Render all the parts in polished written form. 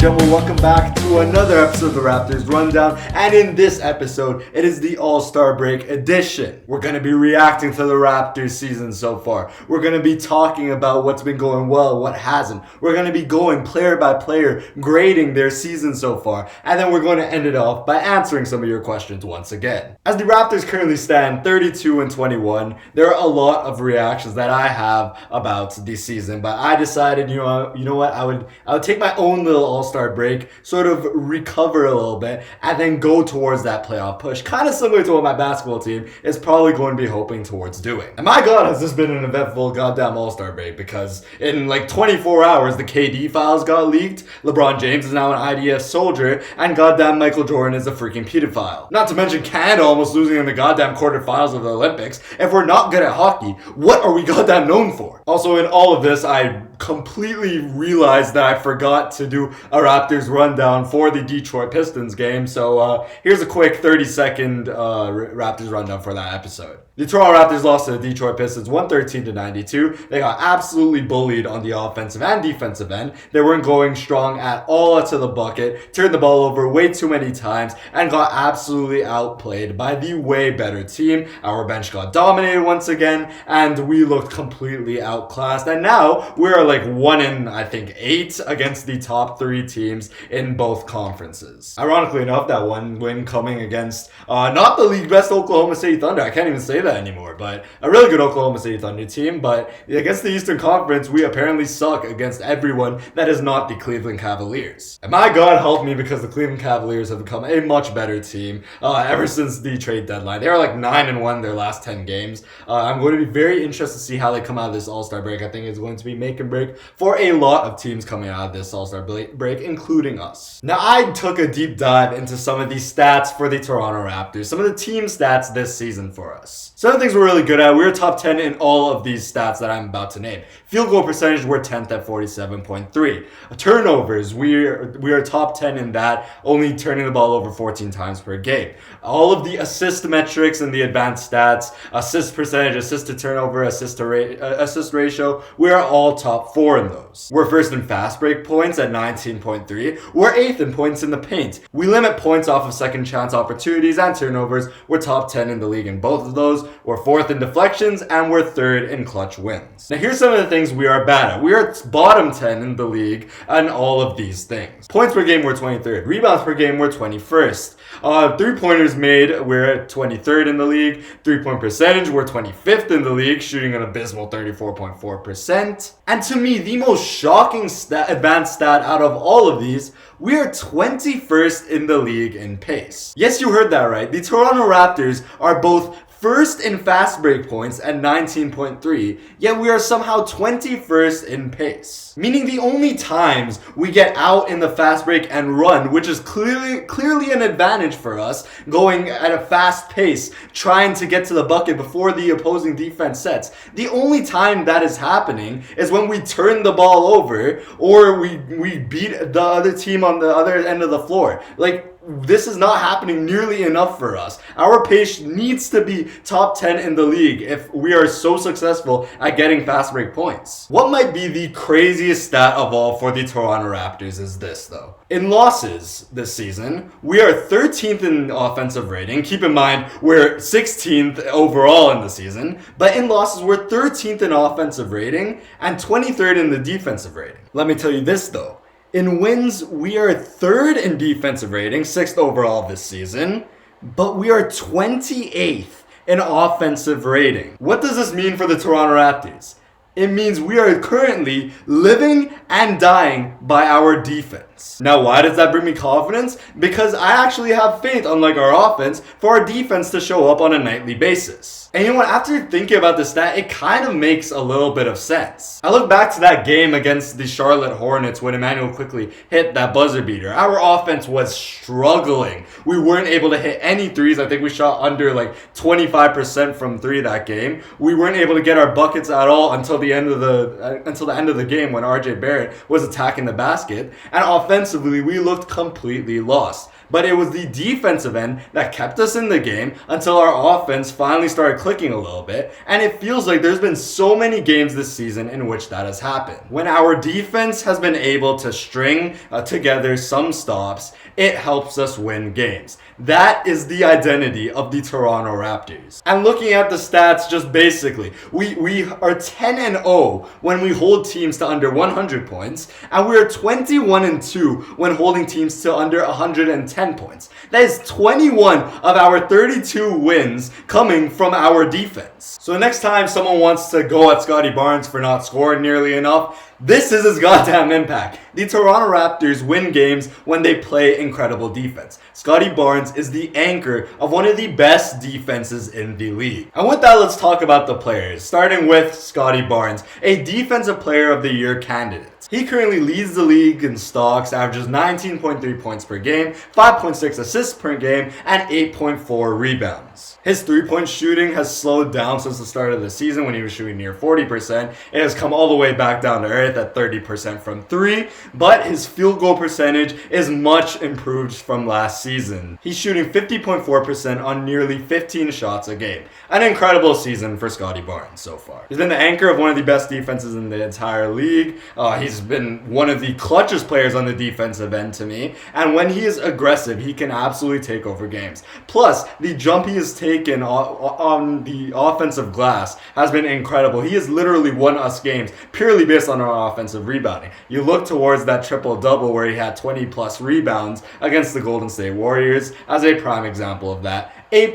gentlemen, welcome back to another episode of the Raptors Rundown. And in this episode, it is the All-Star Break edition. We're going to be reacting to the Raptors season so far. We're going to be talking about what's been going well, what hasn't. We're going to be going player by player, grading their season so far. And then we're going to end it off by answering some of your questions once again. As the Raptors currently stand 32-21, there are a lot of reactions that I have about this season. But I decided, you know what, I would take my own little All-Star break, sort of recover a little bit, and then go towards that playoff push. Kind of similar to what my basketball team is probably going to be hoping towards doing. And my God, has this been an eventful goddamn All-Star break, because in like 24 hours, the KD files got leaked, LeBron James is now an IDF soldier, and goddamn Michael Jordan is a freaking pedophile. Not to mention Canada almost losing in the goddamn quarterfinals of the Olympics. If we're not good at hockey, what are we goddamn known for? Also, in all of this, I completely realized that I forgot to do a Raptors rundown for the Detroit Pistons game. So here's a quick 30-second Raptors rundown for that episode. The Toronto Raptors lost to the Detroit Pistons 113-92. They got absolutely bullied on the offensive and defensive end. They weren't going strong at all to the bucket, turned the ball over way too many times, and got absolutely outplayed by the way better team. Our bench got dominated once again, and we looked completely outclassed. And now we're like 1-8 against the top three teams in both conferences. Ironically enough, that one win coming against not the league best Oklahoma City Thunder. I can't even say that anymore, but a really good Oklahoma City Thunder team. But against the Eastern Conference, we apparently suck against everyone that is not the Cleveland Cavaliers. And my God help me, because the Cleveland Cavaliers have become a much better team ever since the trade deadline. They are like 9-1 their last 10 games. I'm going to be very interested to see how they come out of this All-Star break. I think it's going to be make and break for a lot of teams coming out of this All-Star break, including us. Now, I took a deep dive into some of the stats for the Toronto Raptors, some of the team stats this season for us. Some of the things we're really good at, we were top 10 in all of these stats that I'm about to name. Field goal percentage, we're 10th at 47.3. Turnovers, we are top 10 in that, only turning the ball over 14 times per game. All of the assist metrics and the advanced stats, assist percentage, assist to turnover, assist ratio, we are all top 4 in those. We're first in fast break points at 19.3. We're 8th in points in the paint. We limit points off of second chance opportunities and turnovers. We're top 10 in the league in both of those. We're 4th in deflections, and we're 3rd in clutch wins. Now here's some of the things we are bad at. We are bottom 10 in the league and all of these things. Points per game, we're 23rd. Rebounds per game, we're 21st. 3-pointers made, we're 23rd in the league. 3-point percentage, we're 25th in the league, shooting an abysmal 34.4%. And to me, the most shocking advanced stat out of all of these, we are 21st in the league in pace. Yes, you heard that right. The Toronto Raptors are both first in fast break points at 19.3, yet we are somehow 21st in pace. Meaning the only times we get out in the fast break and run, which is clearly an advantage for us, going at a fast pace, trying to get to the bucket before the opposing defense sets. The only time that is happening is when we turn the ball over or we beat the other team on the other end of the floor. Like, this is not happening nearly enough for us. Our pace needs to be top 10 in the league if we are so successful at getting fast break points. What might be the craziest stat of all for the Toronto Raptors is this, though. In losses this season, we are 13th in offensive rating. Keep in mind, we're 16th overall in the season. But in losses, we're 13th in offensive rating and 23rd in the defensive rating. Let me tell you this, though. In wins, we are 3rd in defensive rating, 6th overall this season, but we are 28th in offensive rating. What does this mean for the Toronto Raptors? It means we are currently living and dying by our defense. Now, why does that bring me confidence? Because I actually have faith, unlike our offense, for our defense to show up on a nightly basis. And you know what, after thinking about this stat, it kind of makes a little bit of sense. I look back to that game against the Charlotte Hornets when Emmanuel quickly hit that buzzer beater. Our offense was struggling. We weren't able to hit any threes. I think we shot under like 25% from 3 that game. We weren't able to get our buckets at all until the end of the game when RJ Barrett was attacking the basket. And offensively, we looked completely lost. But it was the defensive end that kept us in the game until our offense finally started clicking a little bit. And it feels like there's been so many games this season in which that has happened. When our defense has been able to string together some stops, it helps us win games. That is the identity of the Toronto Raptors. And looking at the stats, just basically, we are 10-0 when we hold teams to under 100 points, and we are 21-2 when holding teams to under 110 points. That is 21 of our 32 wins coming from our defense. So the next time someone wants to go at Scottie Barnes for not scoring nearly enough, this is his goddamn impact. The Toronto Raptors win games when they play incredible defense. Scottie Barnes is the anchor of one of the best defenses in the league. And with that, let's talk about the players, starting with Scottie Barnes, a Defensive Player of the Year candidate. He currently leads the league in stocks, averages 19.3 points per game, 5.6 assists per game, and 8.4 rebounds. His three-point shooting has slowed down since the start of the season when he was shooting near 40%. It has come all the way back down to earth at 30% from three, but his field goal percentage is much improved from last season. He's shooting 50.4% on nearly 15 shots a game. An incredible season for Scottie Barnes so far. He's been the anchor of one of the best defenses in the entire league. He's been one of the clutchest players on the defensive end to me, and when he is aggressive, he can absolutely take over games. Plus, the jump he has taken on the offensive glass has been incredible. He has literally won us games purely based on our offensive rebounding. You look towards that triple-double where he had 20-plus rebounds against the Golden State Warriors as a prime example of that. A+,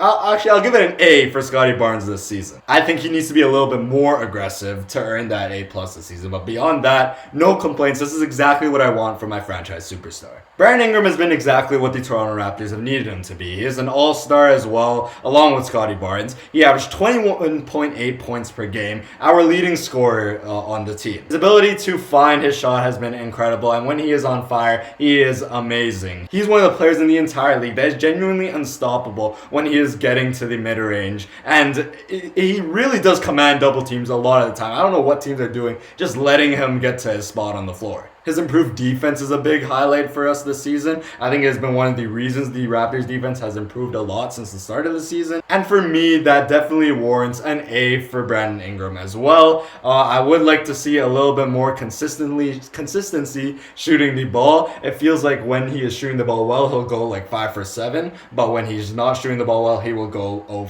I'll give it an A for Scottie Barnes this season. I think he needs to be a little bit more aggressive to earn that A+ this season, but beyond that, no complaints. This is exactly what I want from my franchise superstar. Brandon Ingram has been exactly what the Toronto Raptors have needed him to be. He is an all-star as well, along with Scottie Barnes. He averaged 21.8 points per game, our leading scorer on the team. His ability to find his shot has been incredible, and when he is on fire, he is amazing. He's one of the players in the entire league that is genuinely unstoppable when he is getting to the mid-range, and he really does command double teams a lot of the time. I don't know what teams are doing, just letting him get to his spot on the floor. His improved defense is a big highlight for us this season. I think it has been one of the reasons the Raptors defense has improved a lot since the start of the season. And for me, that definitely warrants an A for Brandon Ingram as well. I would like to see a little bit more consistency shooting the ball. It feels like when he is shooting the ball well, he'll go like 5 for 7. But when he's not shooting the ball well, he will go 0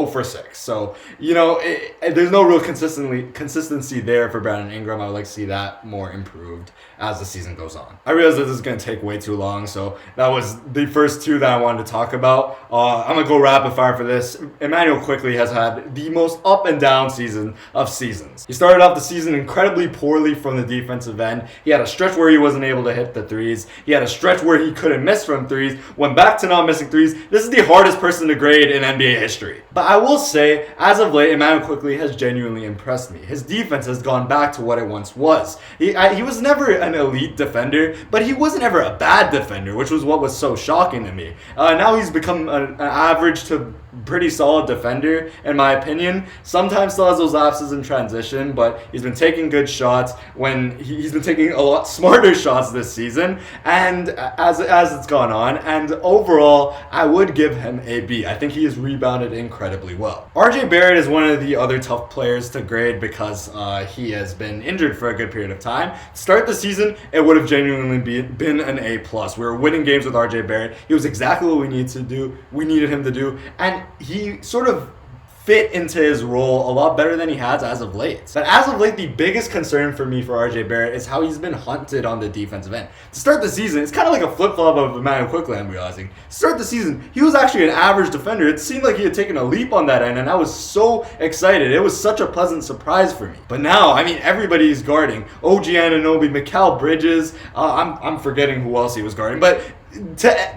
for 6. So, there's no real consistency there for Brandon Ingram. I would like to see that more improved as the season goes on. I realize that this is going to take way too long, so that was the first two that I wanted to talk about. I'm going to go rapid fire for this. Emmanuel Quickley has had the most up and down season of seasons. He started off the season incredibly poorly from the defensive end. He had a stretch where he wasn't able to hit the threes. He had a stretch where he couldn't miss from threes, went back to not missing threes. This is the hardest person to grade in NBA history. But I will say, as of late, Emmanuel Quickley has genuinely impressed me. His defense has gone back to what it once was. He was never an elite defender, but he wasn't ever a bad defender, which was what was so shocking to me. Now he's become an average to pretty solid defender, in my opinion. Sometimes still has those lapses in transition, but he's been taking good shots when he's been taking a lot smarter shots this season, and as it's gone on. And overall, I would give him a B. I think he has rebounded incredibly well. RJ Barrett is one of the other tough players to grade because he has been injured for a good period of time. To start the season, it would have genuinely been an A+. We were winning games with RJ Barrett. He was exactly what we needed him to do, and he sort of fit into his role a lot better than he has as of late. But as of late, the biggest concern for me for RJ Barrett is how he's been hunted on the defensive end. To start the season, it's kind of like a flip-flop of Emmanuel Quickley, I'm realizing. To start the season, he was actually an average defender. It seemed like he had taken a leap on that end, and I was so excited. It was such a pleasant surprise for me. But now, everybody's guarding. OG Anunoby, Mikal Bridges, I'm forgetting who else he was guarding, but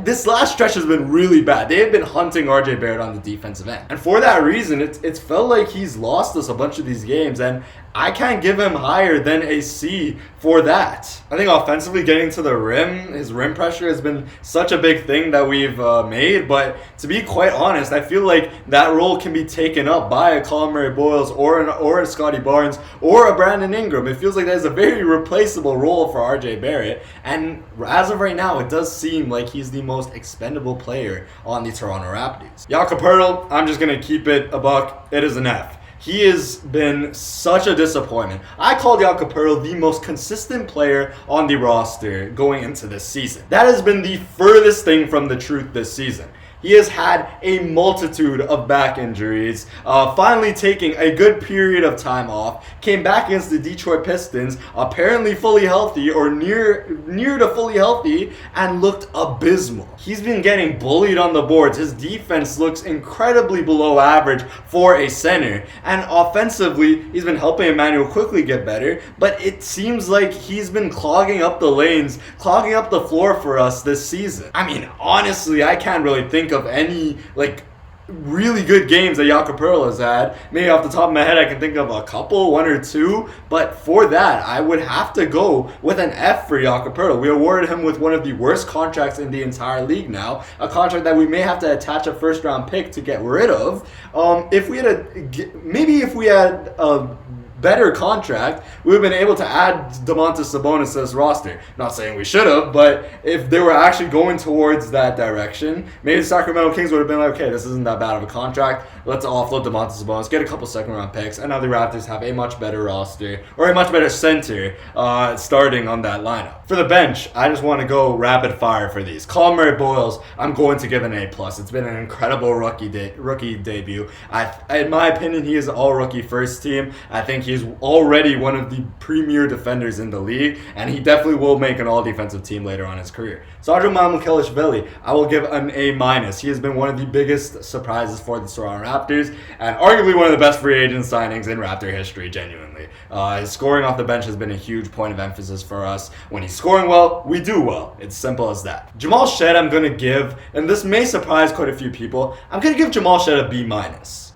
this last stretch has been really bad. They have been hunting RJ Barrett on the defensive end. And for that reason, it's felt like he's lost us a bunch of these games. And I can't give him higher than a C for that. I think offensively getting to the rim, his rim pressure has been such a big thing that we've made, but to be quite honest, I feel like that role can be taken up by a Colin Murray-Boyles or a Scotty Barnes or a Brandon Ingram. It feels like that is a very replaceable role for RJ Barrett, and as of right now, it does seem like he's the most expendable player on the Toronto Raptors. Jakob Poeltl, I'm just going to keep it a buck. It is an F. He has been such a disappointment. I called Jakob Poeltl the most consistent player on the roster going into this season. That has been the furthest thing from the truth this season. He has had a multitude of back injuries, finally taking a good period of time off, came back against the Detroit Pistons, apparently fully healthy or near to fully healthy, and looked abysmal. He's been getting bullied on the boards. His defense looks incredibly below average for a center, and offensively, he's been helping Emmanuel quickly get better, but it seems like he's been clogging up the lanes, clogging up the floor for us this season. I mean, honestly, I can't really think of any really good games that Jakob Poeltl has had. Maybe off the top of my head I can think of a couple, one or two, but for that I would have to go with an F for Jakob Poeltl. We awarded him with one of the worst contracts in the entire league now, a contract that we may have to attach a first round pick to get rid of. If we had a better contract, we would have been able to add Domantas Sabonis to this roster. Not saying we should have, but if they were actually going towards that direction, maybe the Sacramento Kings would have been like, okay, this isn't that bad of a contract. Let's offload Domantas Sabonis, get a couple second round picks, and now the Raptors have a much better roster, or a much better center starting on that lineup. For the bench, I just want to go rapid fire for these. Colin Murray-Boyles, I'm going to give an A+. It's been an incredible rookie debut. In my opinion, he is all rookie first team. I think he's already one of the premier defenders in the league, and he definitely will make an all-defensive team later on in his career. Sergio Mamukelashvili, I will give an A-. He has been one of the biggest surprises for the Toronto Raptors, and arguably one of the best free agent signings in Raptor history, genuinely. His scoring off the bench has been a huge point of emphasis for us. When he's scoring well, we do well. It's simple as that. Jamal Shead, I'm going to give, and this may surprise quite a few people, I'm going to give Jamal Shead a B-.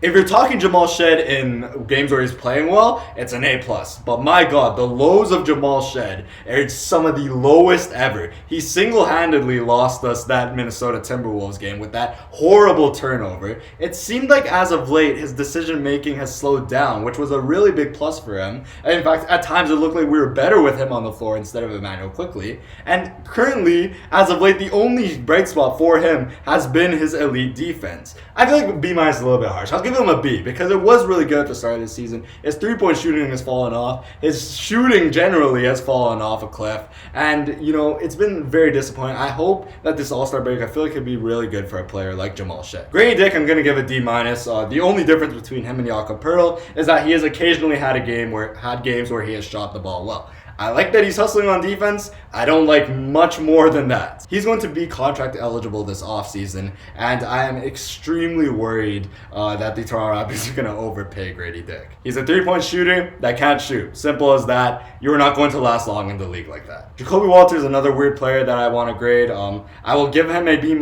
If you're talking Jamal Shead in games where he's playing well, it's an A+. But my God, the lows of Jamal Shead are some of the lowest ever. He single-handedly lost us that Minnesota Timberwolves game with that horrible turnover. It seemed like as of late, his decision-making has slowed down, which was a really big plus for him. And in fact, at times it looked like we were better with him on the floor instead of Emmanuel quickly. And currently, as of late, the only bright spot for him has been his elite defense. I feel like B- is a little bit harsh. I'll give him a B because it was really good at the start of the season. His three-point shooting has fallen off. His shooting generally has fallen off a cliff. And, it's been very disappointing. I hope that this All-Star break, I feel like it could be really good for a player like Jamal Shead. Grady Dick, I'm going to give a D-. The only difference between him and Jakob Poeltl is that he has occasionally had games where he has shot the ball well. I like that he's hustling on defense. I don't like much more than that. He's going to be contract eligible this offseason, and I am extremely worried that the Toronto Raptors are going to overpay Grady Dick. He's a three-point shooter that can't shoot. Simple as that. You're not going to last long in the league like that. Jacoby Walters is another weird player that I want to grade. I will give him a B-.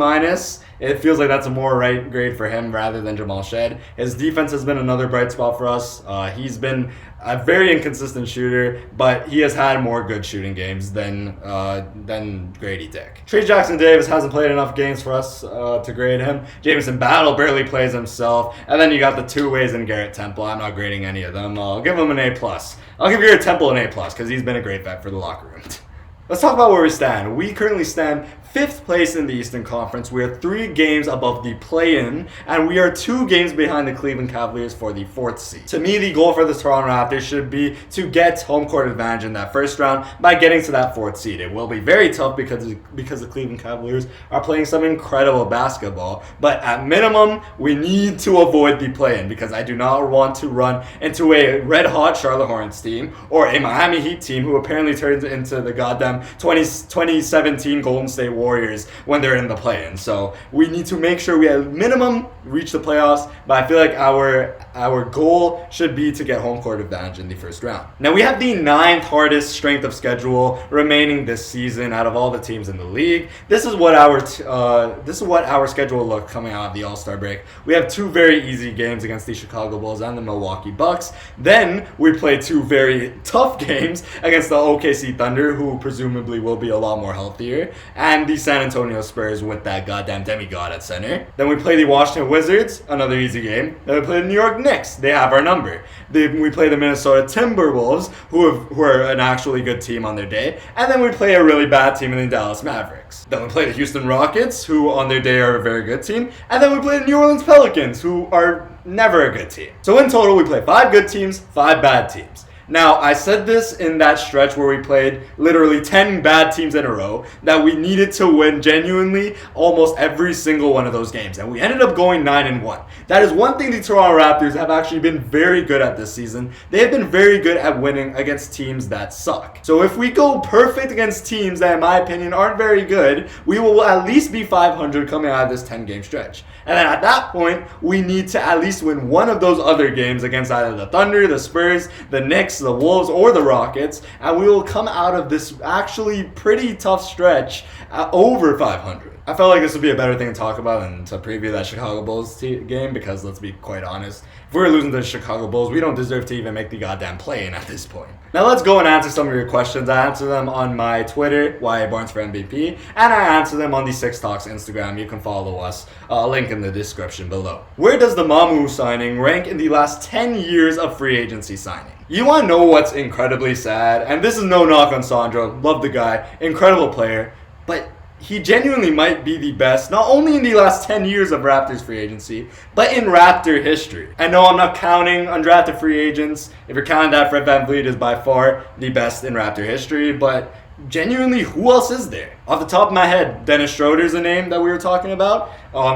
It feels like that's a more right grade for him rather than Jamal Shead. His defense has been another bright spot for us. He's been a very inconsistent shooter, but he has had more good shooting games than Grady Dick. Trey Jackson-Davis hasn't played enough games for us to grade him. Jamison Battle barely plays himself. And then you got the two-ways in Garrett Temple. I'm not grading any of them. I'll give him an A+. I'll give Garrett Temple an A+, because he's been a great vet for the locker room. Let's talk about where we stand. We currently stand 5th place in the Eastern Conference. We are 3 games above the play-in, and we are 2 games behind the Cleveland Cavaliers for the 4th seed. To me, the goal for the Toronto Raptors should be to get home court advantage in that first round by getting to that 4th seed. It will be very tough because the Cleveland Cavaliers are playing some incredible basketball, but at minimum, we need to avoid the play-in because I do not want to run into a red-hot Charlotte Hornets team or a Miami Heat team who apparently turns into the goddamn 2017 Golden State Warriors when they're in the play-in. So we need to make sure we at minimum reach the playoffs, but I feel like our our goal should be to get home court advantage in the first round. Now we have the 9th hardest strength of schedule remaining this season out of all the teams in the league. This is what our schedule will look coming out of the All-Star break. We have 2 very easy games against the Chicago Bulls and the Milwaukee Bucks. Then we play 2 very tough games against the OKC Thunder, who presumably will be a lot more healthier, and the San Antonio Spurs with that goddamn demigod at center. Then we play the Washington Wizards, another easy game. Then we play the New York Knicks. They have our number. Then we play the Minnesota Timberwolves, who are an actually good team on their day. And then we play a really bad team in the Dallas Mavericks. Then we play the Houston Rockets, who on their day are a very good team. And then we play the New Orleans Pelicans, who are never a good team. So in total, we play 5 good teams, 5 bad teams. Now, I said this in that stretch where we played literally 10 bad teams in a row, that we needed to win genuinely almost every single one of those games. And we ended up going 9-1. That is one thing the Toronto Raptors have actually been very good at this season. They have been very good at winning against teams that suck. So if we go perfect against teams that, in my opinion, aren't very good, we will at least be 500 coming out of this 10-game stretch. And then at that point, we need to at least win one of those other games against either the Thunder, the Spurs, the Knicks, the Wolves, or the Rockets, and we will come out of this actually pretty tough stretch over 500. I felt like this would be a better thing to talk about than to preview that Chicago Bulls game, because let's be quite honest, if we're losing to the Chicago Bulls, we don't deserve to even make the goddamn play-in at this point. Now let's go and answer some of your questions. I answer them on my Twitter, YABarnesForMVP, and I answer them on the Six Talks Instagram. You can follow us, link in the description below. Where does the Mamu signing rank in the last 10 years of free agency signing? You want to know what's incredibly sad? And this is no knock on Sandro, love the guy, incredible player, but he genuinely might be the best, not only in the last 10 years of Raptors free agency, but in Raptor history. And no, I'm not counting undrafted free agents. If you're counting that, Fred VanVleet is by far the best in Raptor history, but genuinely, who else is there? Off the top of my head, Dennis Schroeder's a name that we were talking about.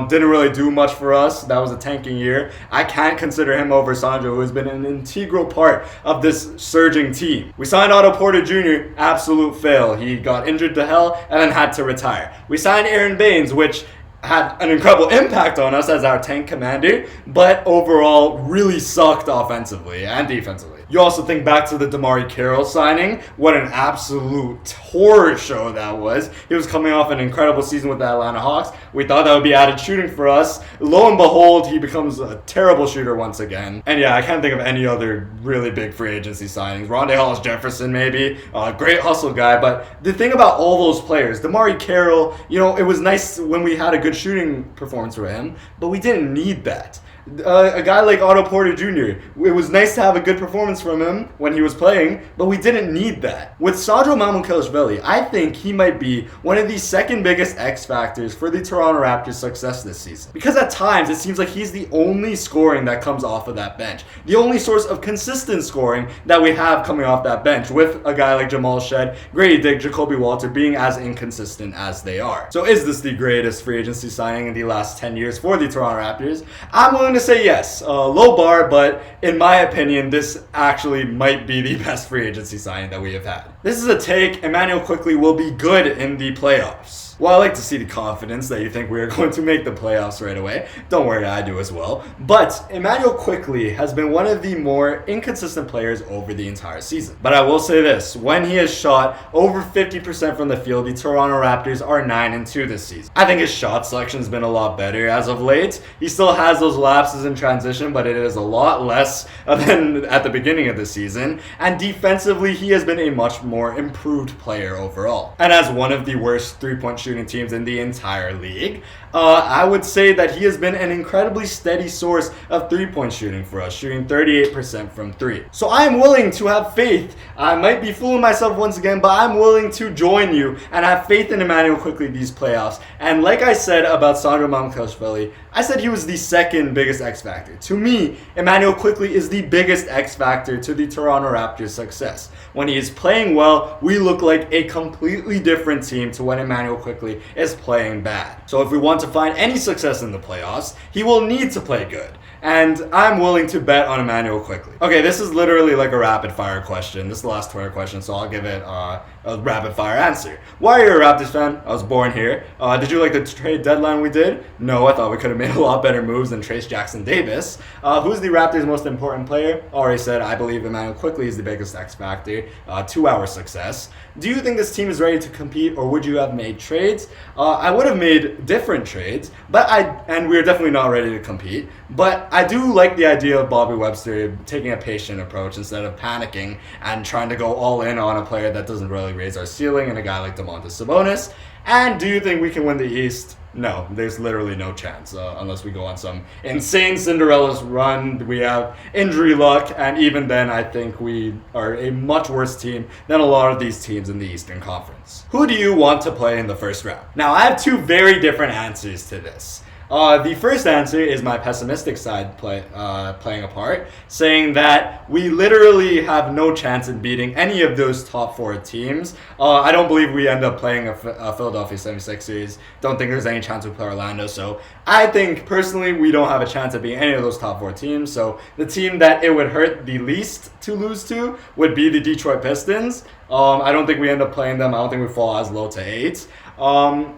Didn't really do much for us. That was a tanking year. I can't consider him over Sandro, who has been an integral part of this surging team. We signed Otto Porter Jr., absolute fail. He got injured to hell and then had to retire. We signed Aaron Baines, which had an incredible impact on us as our tank commander, but overall really sucked offensively and defensively. You also think back to the DeMarre Carroll signing. What an absolute horror show that was. He was coming off an incredible season with the Atlanta Hawks. We thought that would be added shooting for us. Lo and behold, he becomes a terrible shooter once again. And yeah, I can't think of any other really big free agency signings. Rondae Hollis-Jefferson maybe. Great hustle guy. But the thing about all those players, DeMarre Carroll, it was nice when we had a good shooting performance for him, but we didn't need that. A guy like Otto Porter Jr., it was nice to have a good performance from him when he was playing, but we didn't need that. With Sandro Mamukelashvili, I think he might be one of the second biggest X factors for the Toronto Raptors' success this season. Because at times, it seems like he's the only scoring that comes off of that bench. The only source of consistent scoring that we have coming off that bench, with a guy like Jamal Shead, Grady Dick, Jacoby Walter being as inconsistent as they are. So is this the greatest free agency signing in the last 10 years for the Toronto Raptors? I'm willing to say yes. Low bar, but in my opinion, this actually might be the best free agency signing that we have had. This is a take. Immanuel Quickley will be good in the playoffs. Well, I like to see the confidence that you think we are going to make the playoffs right away. Don't worry, I do as well. But Immanuel Quickley has been one of the more inconsistent players over the entire season. But I will say this, when he has shot over 50% from the field, the Toronto Raptors are 9-2 this season. I think his shot selection has been a lot better as of late. He still has those lapses in transition, but it is a lot less than at the beginning of the season. And defensively, he has been a much more improved player overall. And as one of the worst three-point shooting teams in the entire league, I would say that he has been an incredibly steady source of three-point shooting for us, shooting 38% from three. So I am willing to have faith. I might be fooling myself once again, but I'm willing to join you and have faith in Immanuel Quickley these playoffs. And like I said about Sandro Mamukelashvili, I said he was the second biggest X factor. To me, Immanuel Quickley is the biggest X factor to the Toronto Raptors' success. When he is playing well, we look like a completely different team to when Immanuel Quickley Quickley is playing bad. So if we want to find any success in the playoffs, he will need to play good. And I'm willing to bet on Emmanuel Quickley. Okay, this is literally like a rapid fire question. This is the last Twitter question, so I'll give it a rapid fire answer. Why are you a Raptors fan? I was born here. Did you like the trade deadline we did? No, I thought we could have made a lot better moves than Trace Jackson Davis. Who's the Raptors' most important player? Already said, I believe Emmanuel Quickley is the biggest X factor to our success. Do you think this team is ready to compete, or would you have made trades? I would have made different trades, and we're definitely not ready to compete. But I do like the idea of Bobby Webster taking a patient approach instead of panicking and trying to go all in on a player that doesn't really raise our ceiling and a guy like Domantas Sabonis. And do you think we can win the East? No, there's literally no chance unless we go on some insane Cinderella's run. We have injury luck, and even then I think we are a much worse team than a lot of these teams in the Eastern Conference. Who do you want to play in the first round? Now, I have two very different answers to this. The first answer is my pessimistic side playing a part, saying that we literally have no chance in beating any of those top four teams. I don't believe we end up playing a Philadelphia 76ers. Don't think there's any chance we play Orlando. So I think personally we don't have a chance of beating any of those top four teams. So the team that it would hurt the least to lose to would be the Detroit Pistons. I don't think we end up playing them. I don't think we fall as low to 8.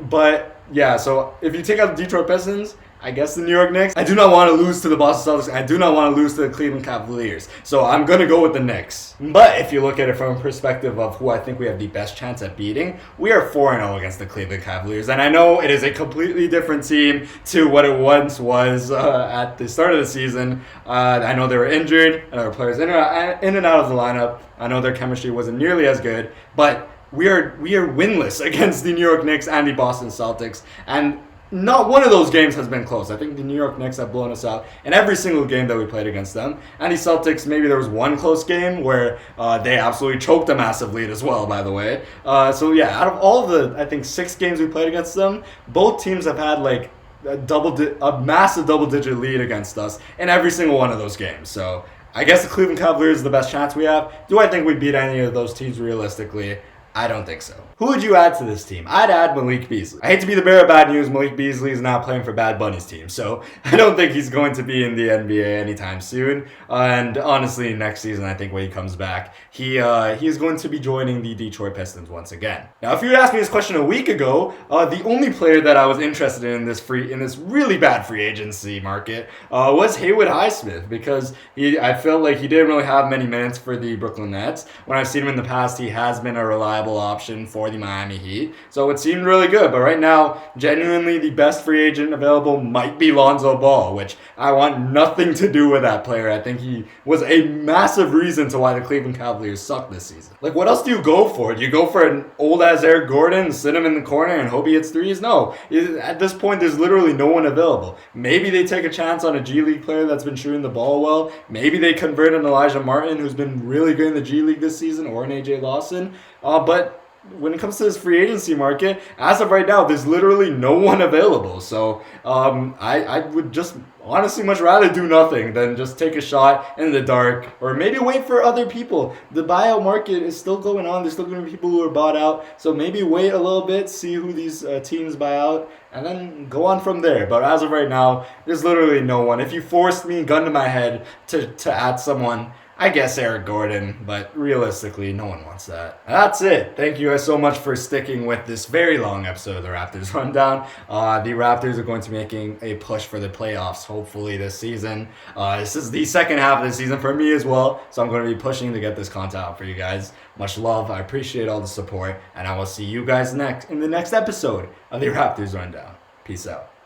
But yeah, so if you take out the Detroit Pistons, I guess the New York Knicks. I do not want to lose to the Boston Celtics. I do not want to lose to the Cleveland Cavaliers. So I'm going to go with the Knicks. But if you look at it from a perspective of who I think we have the best chance at beating, we are 4-0 against the Cleveland Cavaliers. And I know it is a completely different team to what it once was at the start of the season. I know they were injured, and there were players in and out of the lineup. I know their chemistry wasn't nearly as good. But we are winless against the New York Knicks and the Boston Celtics. And not one of those games has been close. I think the New York Knicks have blown us out in every single game that we played against them. And the Celtics, maybe there was one close game where they absolutely choked a massive lead as well, by the way. So yeah, out of all of the, I think, 6 games we played against them, both teams have had like a massive double-digit lead against us in every single one of those games. So I guess the Cleveland Cavaliers is the best chance we have. Do I think we beat any of those teams realistically? I don't think so. Who would you add to this team? I'd add Malik Beasley. I hate to be the bearer of bad news. Malik Beasley is not playing for Bad Bunny's team, so I don't think he's going to be in the NBA anytime soon. And honestly, next season, I think when he comes back, he is going to be joining the Detroit Pistons once again. Now, if you had asked me this question a week ago, the only player that I was interested in this really bad free agency market was Haywood Highsmith, because I felt like he didn't really have many minutes for the Brooklyn Nets. When I've seen him in the past, he has been a reliable option for the Miami Heat. So it seemed really good. But right now, genuinely the best free agent available might be Lonzo Ball, which I want nothing to do with that player. I think he was a massive reason to why the Cleveland Cavaliers suck this season. Like, what else do you go for? Do you go for an old-ass Eric Gordon, sit him in the corner and hope he hits threes? No. At this point, there's literally no one available. Maybe they take a chance on a G League player that's been shooting the ball well. Maybe they convert an Elijah Martin, who's been really good in the G League this season, or an AJ Lawson. But when it comes to this free agency market, as of right now, there's literally no one available. So I would just honestly much rather do nothing than just take a shot in the dark, or maybe wait for other people. The buyout market is still going on. There's still going to be people who are bought out. So maybe wait a little bit, see who these teams buy out, and then go on from there. But as of right now, there's literally no one. If you forced me, gun to my head, to add someone, I guess Eric Gordon, but realistically, no one wants that. That's it. Thank you guys so much for sticking with this very long episode of the Raptors Rundown. The Raptors are going to be making a push for the playoffs, hopefully this season. This is the second half of the season for me as well, so I'm going to be pushing to get this content out for you guys. Much love. I appreciate all the support, and I will see you guys in the next episode of the Raptors Rundown. Peace out.